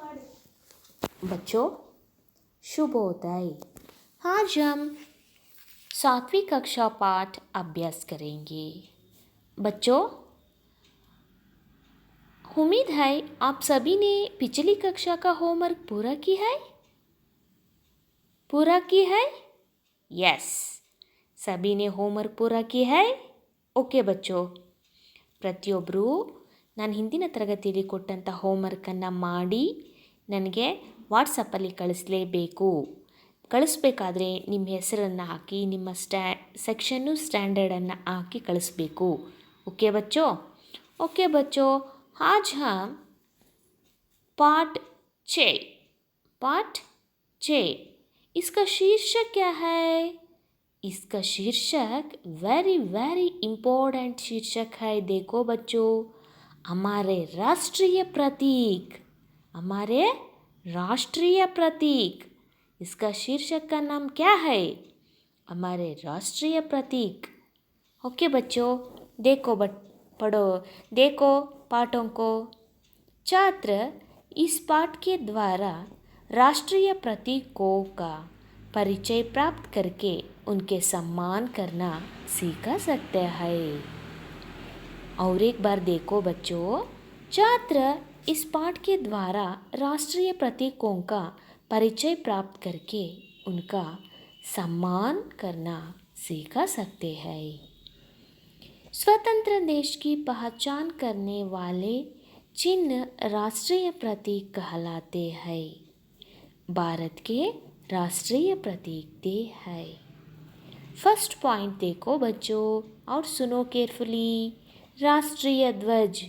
बच्चों शुभोदय। आज हम 7वीं कक्षा पाठ अभ्यास करेंगे। बच्चों, उम्मीद है आप सभी ने पिछली कक्षा का होमवर्क पूरा की है? यस, सभी ने होमवर्क पूरा की है। ಓಕೆ ಬಚ್ಚೋ, ಪ್ರತಿಯೊಬ್ಬರು ನಾನು ಹಿಂದಿನ ತರಗತಿಯಲ್ಲಿ ಕೊಟ್ಟಂಥ ಹೋಮ್ವರ್ಕನ್ನು ಮಾಡಿ ನನಗೆ ವಾಟ್ಸಪ್ಪಲ್ಲಿ ಕಳಿಸಲೇಬೇಕು. ಕಳಿಸ್ಬೇಕಾದ್ರೆ ನಿಮ್ಮ ಹೆಸರನ್ನು ಹಾಕಿ ನಿಮ್ಮ ಸೆಕ್ಷನ್ನು ಸ್ಟ್ಯಾಂಡರ್ಡನ್ನು ಹಾಕಿ ಕಳಿಸ್ಬೇಕು. ओके बच्चों, आज हम पाठ 6 इसका शीर्षक क्या है? इसका शीर्षक वेरी इम्पोर्टेंट शीर्षक है। देखो बच्चों, हमारे राष्ट्रीय प्रतीक। इसका शीर्षक का नाम क्या है? हमारे राष्ट्रीय प्रतीक। ओके बच्चों, देखो पाठों को। छात्र इस पाठ के द्वारा राष्ट्रीय प्रतीकों का परिचय प्राप्त करके उनके सम्मान करना सीखा सकते हैं। और एक बार देखो बच्चों, छात्र इस पाठ के द्वारा राष्ट्रीय प्रतीकों का परिचय प्राप्त करके उनका सम्मान करना सीखा सकते हैं। स्वतंत्र देश की पहचान करने वाले चिन्ह राष्ट्रीय प्रतीक कहलाते हैं। भारत के राष्ट्रीय प्रतीक ये है। फर्स्ट पॉइंट देखो बच्चों और सुनो केयरफुली। राष्ट्रीय ध्वज।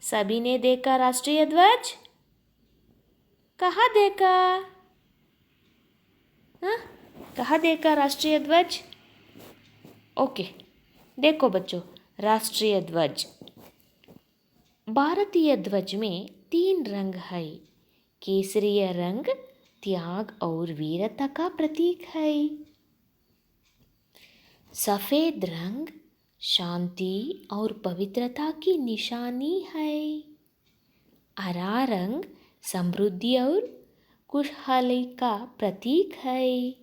सभी ने देखा राष्ट्रीय ध्वज? कहाँ देखा? कहाँ देखा राष्ट्रीय ध्वज? ओके, देखो बच्चों, राष्ट्रीय ध्वज। भारतीय ध्वज में 3 रंग है। केसरिय रंग त्याग और वीरता का प्रतीक है। सफ़ेद रंग शांति और पवित्रता की निशानी है। हरा रंग समृद्धि और खुशहाली का प्रतीक है।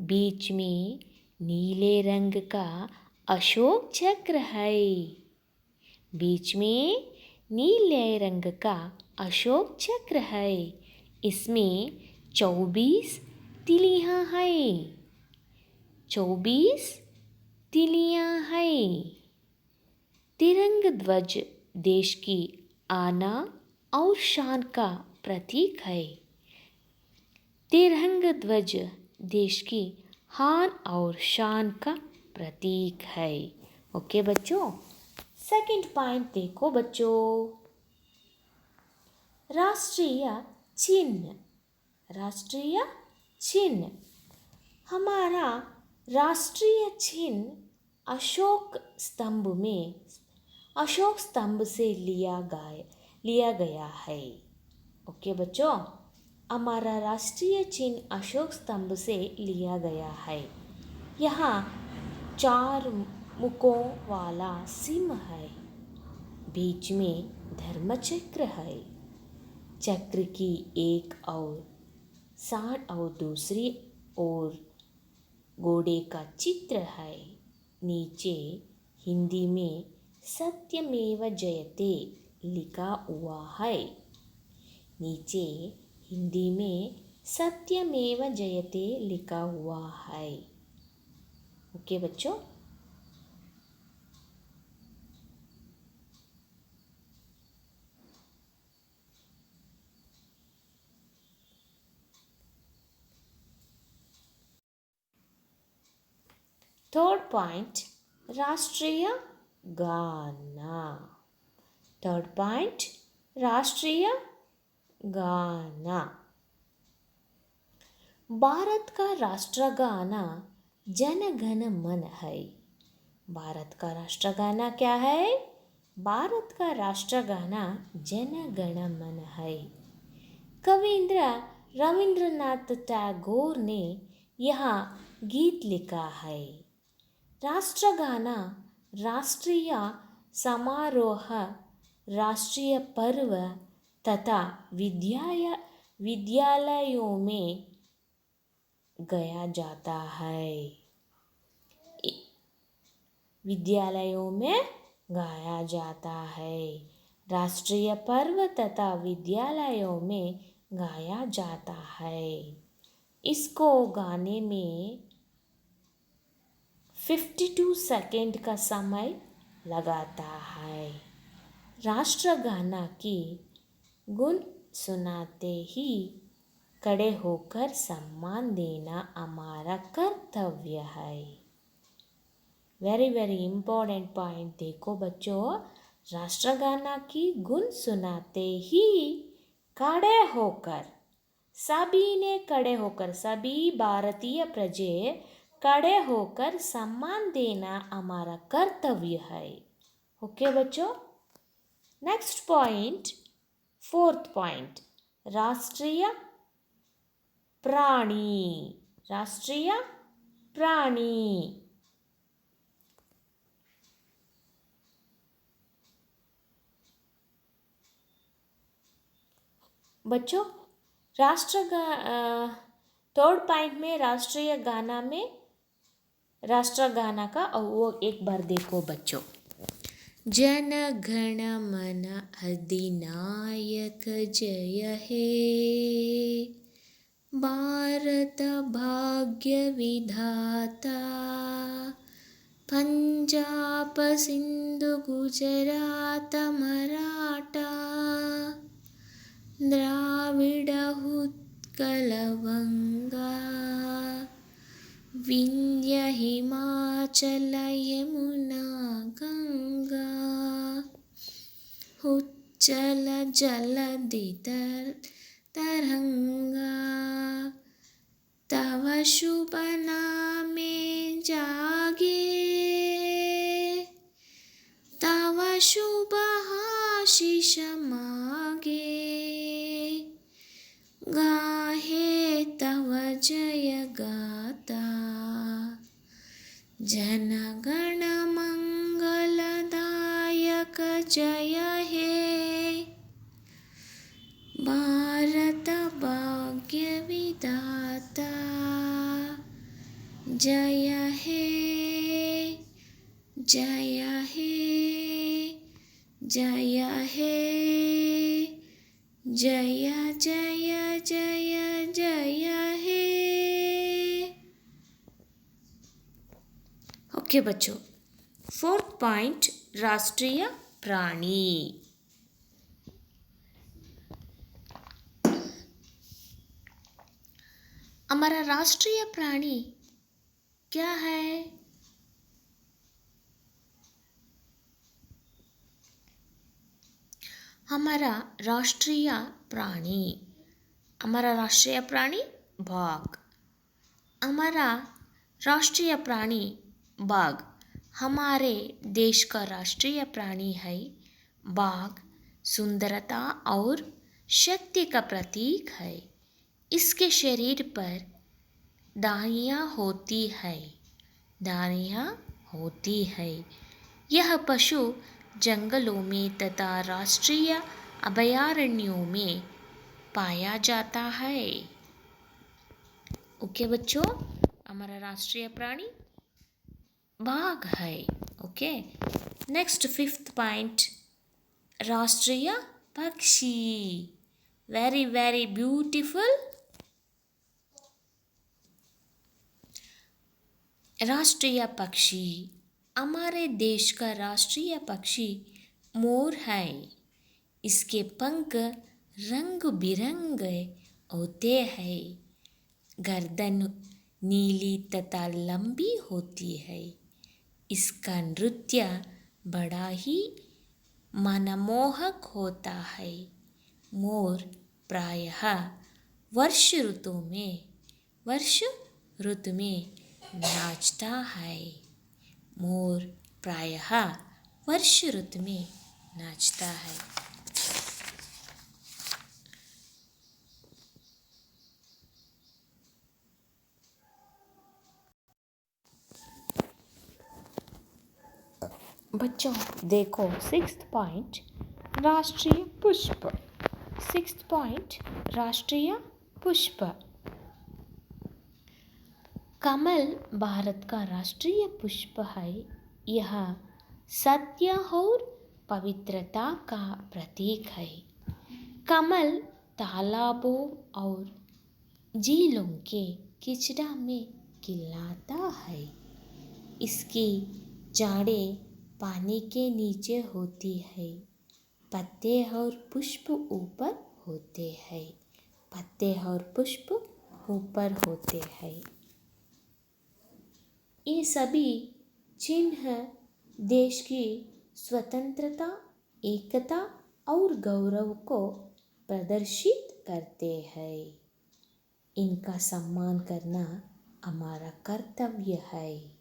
बीच में नीले रंग का अशोक चक्र है। इसमें 24 तिलियां हैं। तिरंग ध्वज देश की आना और शान का प्रतीक है। तिरंग ध्वज देश की आन और शान का प्रतीक है। ओके बच्चों, सेकंड पॉइंट देखो बच्चों। राष्ट्रीय चिन्ह। हमारा राष्ट्रीय चिन्ह अशोक स्तंभ से लिया गया है। ओके बच्चों, हमारा राष्ट्रीय चिन्ह अशोक स्तंभ से लिया गया है। यहाँ 4 मुखों वाला सिंह है। बीच में धर्मचक्र है। चक्र की एक और साइड और दूसरी ओर घोड़े का चित्र है। नीचे हिंदी में सत्यमेव जयते लिखा हुआ है। ओके बच्चों, थर्ड पॉइंट राष्ट्रीय गाना। भारत का राष्ट्रगाना जन गण मन है। भारत का राष्ट्रगाना क्या है? भारत का राष्ट्रगाना जन गण मन है। कविंद्र रविंद्रनाथ टैगोर ने यह गीत लिखा है। राष्ट्रगाना राष्ट्रीय समारोह, राष्ट्रीय पर्व, तथा विद्यालयों में गाया जाता है। विद्यालयों में गाया जाता है। राष्ट्रीय पर्व तथा विद्यालयों में गाया जाता है। इसको गाने में 52 सेकंड का समय लगाता है। राष्ट्रगाना की गुण सुनाते ही खड़े होकर सम्मान देना हमारा कर्तव्य है। वेरी वेरी इम्पोर्टेंट पॉइंट देखो बच्चों, राष्ट्रगाना की गुण सुनाते ही खड़े होकर, सभी ने खड़े होकर, सभी भारतीय प्रजे खड़े होकर सम्मान देना हमारा कर्तव्य है। ओके बच्चों, नेक्स्ट पॉइंट, फोर्थ पॉइंट, राष्ट्रीय प्राणी। राष्ट्रीय प्राणी। बच्चों, थर्ड पॉइंट में राष्ट्रगाना का वो एक बार देखो बच्चों। जन गण मन अधिनायक जय हे, भारत भाग्य विधाता, पंजाब सिंधु गुजरात मराठा, द्राविड़ उत्कल बंगा, विंध्य हिमाचल यमुना गंगा, उच्चल जलधि तरंगा, तव शुभ नामे जागे, तव शुभ आशीष मागे, गाहे तव जय गाता, जन गण मंगलदायक जय हे, भारत भाग्य विधाता जय हे, जय हे, जय हे, जय जय जय जय हे। ओके बच्चों, फोर्थ पॉइंट, राष्ट्रीय प्राणी। हमारा राष्ट्रीय प्राणी क्या है? हमारा राष्ट्रीय प्राणी बाघ। हमारा राष्ट्रीय प्राणी बाघ हमारे देश का राष्ट्रीय प्राणी है। बाघ सुंदरता और शक्ति का प्रतीक है। इसके शरीर पर दाढ़ियाँ होती है। यह पशु जंगलों में तथा राष्ट्रीय अभयारण्यों में पाया जाता है। ओके बच्चों, हमारा राष्ट्रीय प्राणी बाघ है। ओके, नेक्स्ट फिफ्थ पॉइंट, राष्ट्रीय पक्षी। Very very beautiful. राष्ट्रीय पक्षी, हमारे देश का राष्ट्रीय पक्षी मोर है। इसके पंख रंग बिरंगे होते हैं। गर्दन नीली तथा लंबी होती है। इसका नृत्य बड़ा ही मनमोहक होता है। मोर प्रायः वर्ष ऋतु में नाचता है। मोर प्रायः वर्ष ऋतु में नाचता है। बच्चों देखो, सिक्स्थ पॉइंट, राष्ट्रीय पुष्प। सिक्स्थ पॉइंट, राष्ट्रीय पुष्प। कमल भारत का राष्ट्रीय पुष्प है। यह सत्य और पवित्रता का प्रतीक है। कमल तालाबों और झीलों के कीचड़ा में खिलता है। इसकी जड़ें पानी के नीचे होती है। पत्ते और पुष्प ऊपर होते हैं। पत्ते और पुष्प ऊपर होते हैं। ये सभी चिन्ह देश की स्वतंत्रता, एकता और गौरव को प्रदर्शित करते हैं। इनका सम्मान करना हमारा कर्तव्य है।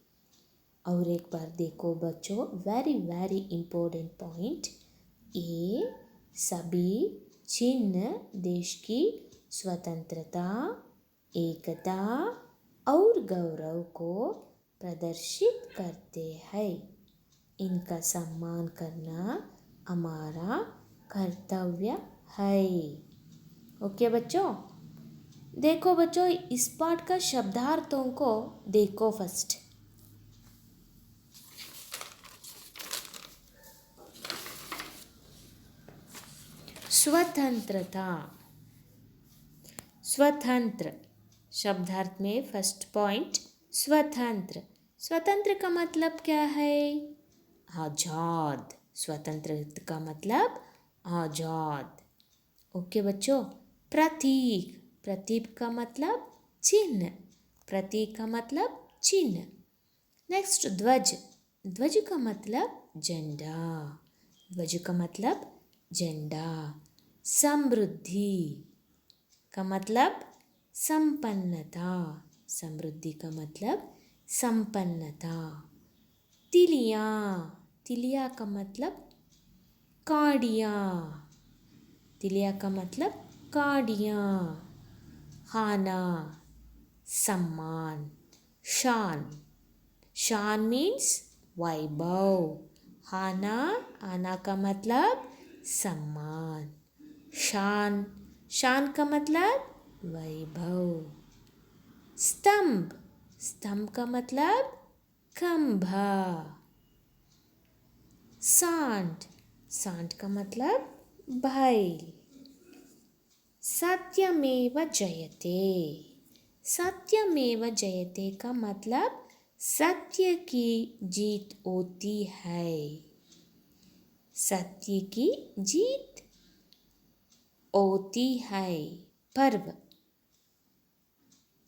और एक बार देखो बच्चों, वेरी वेरी इम्पोर्टेंट पॉइंट, ये सभी चिन्ह देश की स्वतंत्रता, एकता और गौरव को प्रदर्शित करते हैं। इनका सम्मान करना हमारा कर्तव्य है। ओके बच्चों, देखो बच्चों, इस पाठ का शब्दार्थों को देखो फर्स्ट। स्वतंत्रता, स्वतंत्र शब्दार्थ में फर्स्ट पॉइंट स्वतंत्र। स्वतंत्र का मतलब क्या है? आजाद। स्वतंत्र का मतलब आजाद। ओके बच्चों, प्रतीक, प्रतीक का मतलब चिन्ह। प्रतीक का मतलब चिन्ह। नेक्स्ट ध्वज, ध्वज का मतलब झंडा। ध्वज का मतलब झंडा। समृद्धि का मतलब संपन्नता। समृद्धि का मतलब संपन्नता। तिलियां, तिलिया का मतलब काड़ियाँ। तिलिया का मतलब काड़ियाँ। खाना, सम्मान। शान, शान मीन्स वैभव। खाना, आना का मतलब सम्मान। शान, शान का मतलब वैभव। स्तंभ, स्तंभ का मतलब खंभा। सांड, सांड का मतलब बैल। सत्यमेव जयते, सत्यमेव जयते का मतलब सत्य की जीत होती है। सत्य की जीत होती है। पर्व,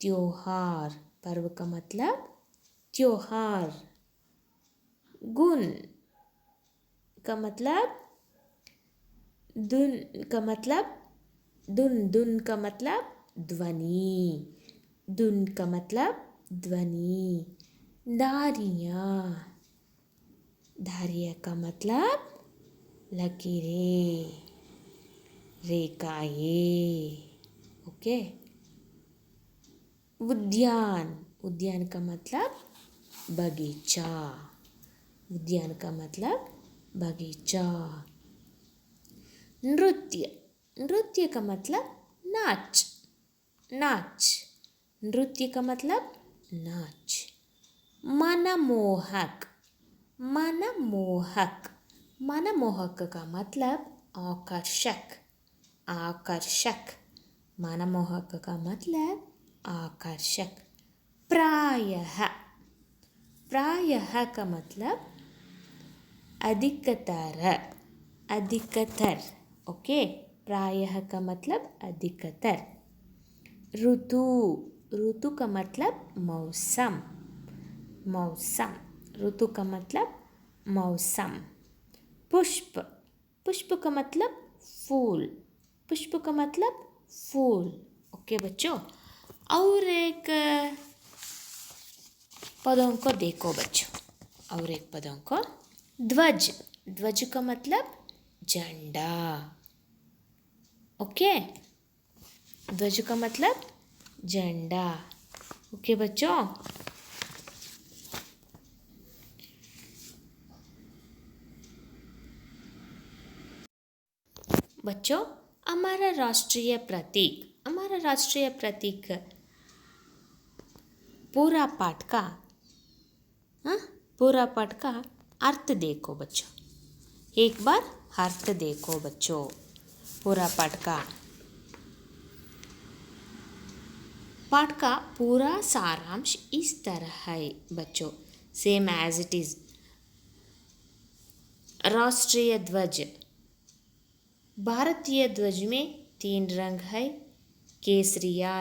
त्योहार। पर्व का मतलब त्योहार। गुण का मतलब धुन का मतलब धुन। धुन का मतलब ध्वनि। धुन का मतलब ध्वनि। धारियाँ, धारियाँ का मतलब लकीरें, रेखाएँ। ओके। उद्यान, उद्यान का मतलब बगीचा। उद्यान का मतलब बगीचा। नृत्य, नृत्य का मतलब नाच। नाच, नृत्य का मतलब नाच। मनमोहक, मनमोहक, मनमोहक का मतलब आकर्षक। आकर्षक, मनमोहक का मतलब आकर्षक। प्रायः, प्रायः का मतलब अधिकतर। अधिकतर, ओके। प्रायः का मतलब अधिकतर। ऋतु, ऋतु का मतलब मौसम। मौसम, ऋतु का मतलब मौसम। पुष्प, पुष्प का मतलब फूल। पुष्प का मतलब फूल। ओके बच्चों, और एक पदों को देखो बच्चों। और एक पदों को, ध्वज, ध्वज का मतलब झंडा। ओके, ध्वज का मतलब झंडा। ओके बच्चों, बच्चों हमारा राष्ट्रीय प्रतीक, हमारा राष्ट्रीय प्रतीक पूरा पाठ का हाँ पूरा पाठ का अर्थ देखो बच्चों, एक बार अर्थ देखो बच्चों। पूरा पाठ का पूरा सारांश इस तरह है बच्चों, सेम एज इट इज। राष्ट्रीय ध्वज, भारतीय ध्वज में 3 रंग है, केसरिया,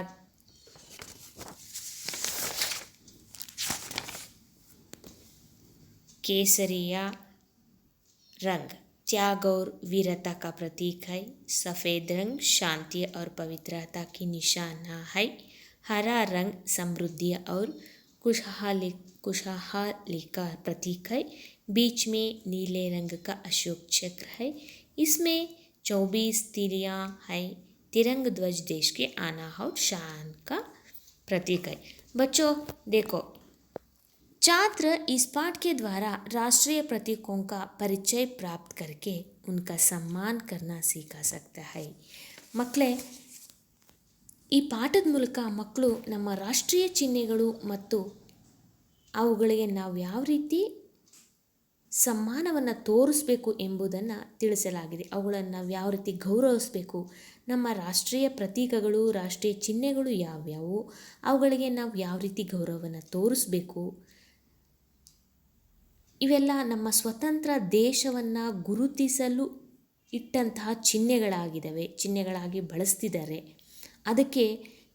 रंग त्याग और वीरता का प्रतीक है। सफ़ेद रंग शांति और पवित्रता की निशाना है। हरा रंग समृद्धि और खुशहाली का प्रतीक है। बीच में नीले रंग का अशोक चक्र है। इसमें 24 तिलियाँ है। तिरंग ध्वज देश के आना और शान का प्रतीक है। बच्चों देखो, छात्र इस पाठ के द्वारा राष्ट्रीय प्रतीकों का परिचय प्राप्त करके उनका सम्मान करना सीखा सकता है। ಮಕ್ಕಳೇ, ಈ ಪಾಠದ ಮೂಲಕ ಮಕ್ಕಳು ನಮ್ಮ ರಾಷ್ಟ್ರೀಯ ಚಿಹ್ನೆಗಳು ಮತ್ತು ಅವುಗಳಿಗೆ ನಾವು ಯಾವ ರೀತಿ ಸಮ್ಮಾನವನ್ನು ತೋರಿಸಬೇಕು ಎಂಬುದನ್ನು ತಿಳಿಸಲಾಗಿದೆ. ಅವುಗಳನ್ನು ನಾವು ಯಾವ ರೀತಿ ಗೌರವಿಸಬೇಕು, ನಮ್ಮ ರಾಷ್ಟ್ರೀಯ ಪ್ರತೀಕಗಳು, ರಾಷ್ಟ್ರೀಯ ಚಿಹ್ನೆಗಳು ಯಾವ್ಯಾವು, ಅವುಗಳಿಗೆ ನಾವು ಯಾವ ರೀತಿ ಗೌರವವನ್ನು ತೋರಿಸಬೇಕು, ಇವೆಲ್ಲ ನಮ್ಮ ಸ್ವತಂತ್ರ ದೇಶವನ್ನು ಗುರುತಿಸಲು ಇಟ್ಟಂತಹ ಚಿಹ್ನೆಗಳಾಗಿ ಬಳಸ್ತಿದ್ದಾರೆ. ಅದಕ್ಕೆ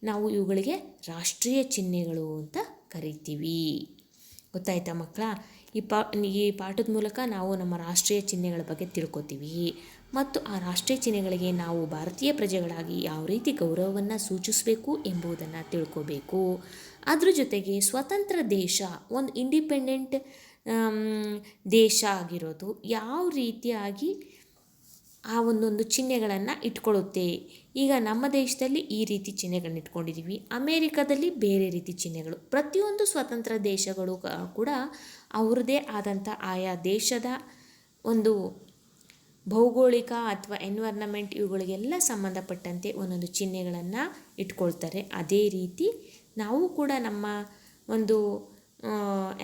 ನಾವು ಇವುಗಳಿಗೆ ರಾಷ್ಟ್ರೀಯ ಚಿಹ್ನೆಗಳು ಅಂತ ಕರಿತೀವಿ. ಗೊತ್ತಾಯ್ತಾ ಮಕ್ಕಳ? ಈ ಪಾಠದ ಮೂಲಕ ನಾವು ನಮ್ಮ ರಾಷ್ಟ್ರೀಯ ಚಿಹ್ನೆಗಳ ಬಗ್ಗೆ ತಿಳ್ಕೊತೀವಿ ಮತ್ತು ಆ ರಾಷ್ಟ್ರೀಯ ಚಿಹ್ನೆಗಳಿಗೆ ನಾವು ಭಾರತೀಯ ಪ್ರಜೆಗಳಾಗಿ ಯಾವ ರೀತಿ ಗೌರವವನ್ನು ಸೂಚಿಸಬೇಕು ಎಂಬುದನ್ನು ತಿಳ್ಕೋಬೇಕು. ಅದ್ರ ಜೊತೆಗೆ ಸ್ವತಂತ್ರ ದೇಶ, ಒಂದು ಇಂಡಿಪೆಂಡೆಂಟ್ ದೇಶ ಆಗಿರೋದು ಯಾವ ರೀತಿಯಾಗಿ ಆ ಒಂದೊಂದು ಚಿಹ್ನೆಗಳನ್ನು ಇಟ್ಕೊಳ್ಳುತ್ತೆ. ಈಗ ನಮ್ಮ ದೇಶದಲ್ಲಿ ಈ ರೀತಿ ಚಿಹ್ನೆಗಳನ್ನ ಇಟ್ಕೊಂಡಿದ್ದೀವಿ, ಅಮೇರಿಕಾದಲ್ಲಿ ಬೇರೆ ರೀತಿ ಚಿಹ್ನೆಗಳು. ಪ್ರತಿಯೊಂದು ಸ್ವತಂತ್ರ ದೇಶಗಳು ಕೂಡ ಅವ್ರದ್ದೇ ಆದಂಥ ಆಯಾ ದೇಶದ ಒಂದು ಭೌಗೋಳಿಕ ಅಥವಾ ಎನ್ವೈರ್ನಮೆಂಟ್ ಇವುಗಳಿಗೆಲ್ಲ ಸಂಬಂಧಪಟ್ಟಂತೆ ಒಂದೊಂದು ಚಿಹ್ನೆಗಳನ್ನು ಇಟ್ಕೊಳ್ತಾರೆ. ಅದೇ ರೀತಿ ನಾವು ಕೂಡ ನಮ್ಮ ಒಂದು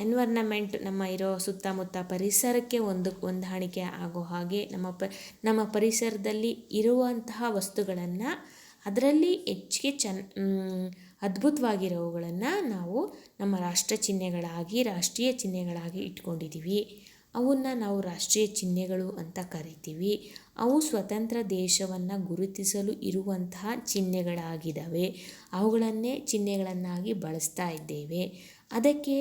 ಎನ್ವೈರ್ನಮೆಂಟ್, ನಮ್ಮ ಇರೋ ಸುತ್ತಮುತ್ತ ಪರಿಸರಕ್ಕೆ ಹೊಂದಾಣಿಕೆ ಆಗೋ ಹಾಗೆ ನಮ್ಮ ಪರಿಸರದಲ್ಲಿ ಇರುವಂತಹ ವಸ್ತುಗಳನ್ನು, ಅದರಲ್ಲಿ ಹೆಚ್ಚಿಗೆ ಅದ್ಭುತವಾಗಿರೋವುಗಳನ್ನು ನಾವು ನಮ್ಮ ರಾಷ್ಟ್ರೀಯ ಚಿಹ್ನೆಗಳಾಗಿ ಇಟ್ಕೊಂಡಿದ್ದೀವಿ. ಅವನ್ನು ನಾವು ರಾಷ್ಟ್ರೀಯ ಚಿಹ್ನೆಗಳು ಅಂತ ಕರಿತೀವಿ. ಅವು ಸ್ವತಂತ್ರ ದೇಶವನ್ನು ಗುರುತಿಸಲು ಇರುವಂತಹ ಚಿಹ್ನೆಗಳಾಗಿದ್ದಾವೆ. ಅವುಗಳನ್ನೇ ಚಿಹ್ನೆಗಳನ್ನಾಗಿ ಬಳಸ್ತಾ ಇದ್ದೇವೆ. ಅದಕ್ಕೆ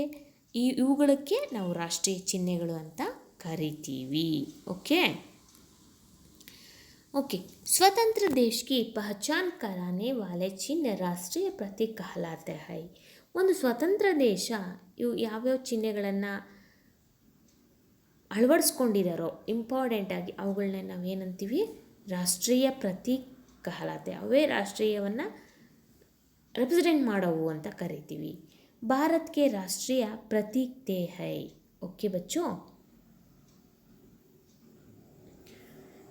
ಇವುಗಳಕ್ಕೆ ನಾವು ರಾಷ್ಟ್ರೀಯ ಚಿಹ್ನೆಗಳು ಅಂತ ಕರಿತೀವಿ. ओके स्वतंत्र देश की पहचान कराने वाले चिन्ह राष्ट्रीय प्रतीक कहलाते हैं. ಒಂದು ಸ್ವತಂತ್ರ ದೇಶ ಇವು ಯಾವ್ಯಾವ ಚಿಹ್ನೆಗಳನ್ನು ಅಳವಡಿಸ್ಕೊಂಡಿದ್ದಾರೋ ಇಂಪಾರ್ಟೆಂಟಾಗಿ ಅವುಗಳನ್ನ ನಾವೇನಂತೀವಿ, ರಾಷ್ಟ್ರೀಯ ಪ್ರತೀಕ್ ಕಹಲಾತೆ. ಅವೇ ರಾಷ್ಟ್ರೀಯವನ್ನು ರೆಪ್ರೆಸೆಂಟ್ ಮಾಡೋವು ಅಂತ ಕರಿತೀವಿ. भारत के राष्ट्रीय प्रतीक ते है. ओके बच्चों,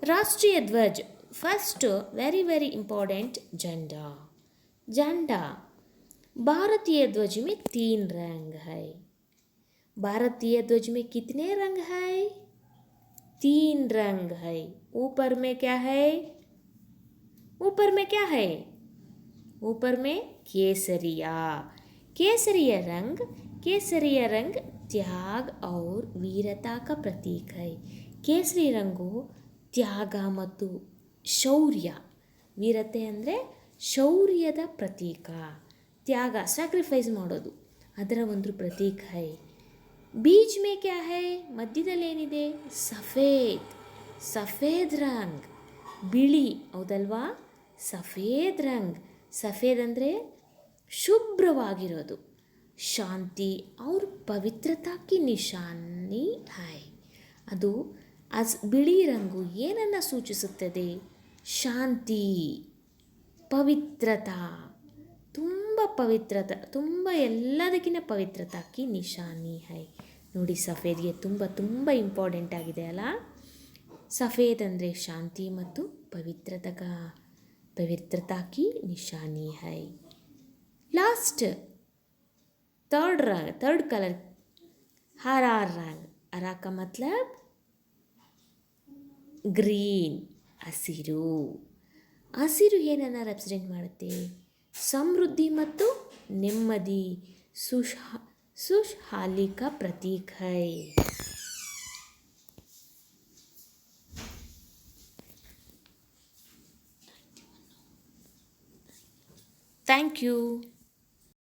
राष्ट्रीय ध्वज फर्स्ट वेरी इंपॉर्टेंट झंडा. भारतीय ध्वज में 3 रंग है. भारतीय ध्वज में कितने रंग है? 3 रंग है. ऊपर में क्या है? ऊपर में केसरिया रंग त्याग और वीरता का प्रतीक है. ಕೇಸರಿ ರಂಗು ತ್ಯಾಗ ಮತ್ತು ಶೌರ್ಯ, ವೀರತೆ ಅಂದರೆ ಶೌರ್ಯದ ಪ್ರತೀಕ, ತ್ಯಾಗ ಸ್ಯಾಕ್ರಿಫೈಸ್ ಮಾಡೋದು, ಅದರ ಒಂದು ಪ್ರತೀಕ है. बीच में क्या है? ಮಧ್ಯದಲ್ಲಿ ಏನಿದೆ? ಸಫೇದ್ ರಂಗ್, ಬಿಳಿ, ಹೌದಲ್ವಾ? ಸಫೇದ್ ಅಂದರೆ ಶುಭ್ರವಾಗಿರೋದು, ಶಾಂತಿ और पवित्रता की निशानी है. ಅದು ಬಿಳಿ ರಂಗು ಏನನ್ನು ಸೂಚಿಸುತ್ತದೆ? ಶಾಂತಿ, ಪವಿತ್ರತಾ, ತುಂಬ ಎಲ್ಲದಕ್ಕಿಂತ ಪವಿತ್ರತಾಕಿ ನಿಶಾನಿ ಹೈ. ನೋಡಿ, ಸಫೇದ್ಗೆ ತುಂಬ ಇಂಪಾರ್ಟೆಂಟ್ ಆಗಿದೆ ಅಲ್ಲ. ಸಫೇದ್ ಅಂದರೆ ಶಾಂತಿ ಮತ್ತು ಪವಿತ್ರತೆಗೆ पवित्रता की निशानी है। लास्ट थर्ड कलर हरा रंग। हरा का मतलब ಗ್ರೀನ್ ಹಸಿರು. ಹಸಿರು ಏನನ್ನು ರೆಪ್ರೆಸೆಂಟ್ ಮಾಡುತ್ತೆ? ಸಮೃದ್ಧಿ ಮತ್ತು ನೆಮ್ಮದಿ, खुशहाली का प्रतीक है. Thank you.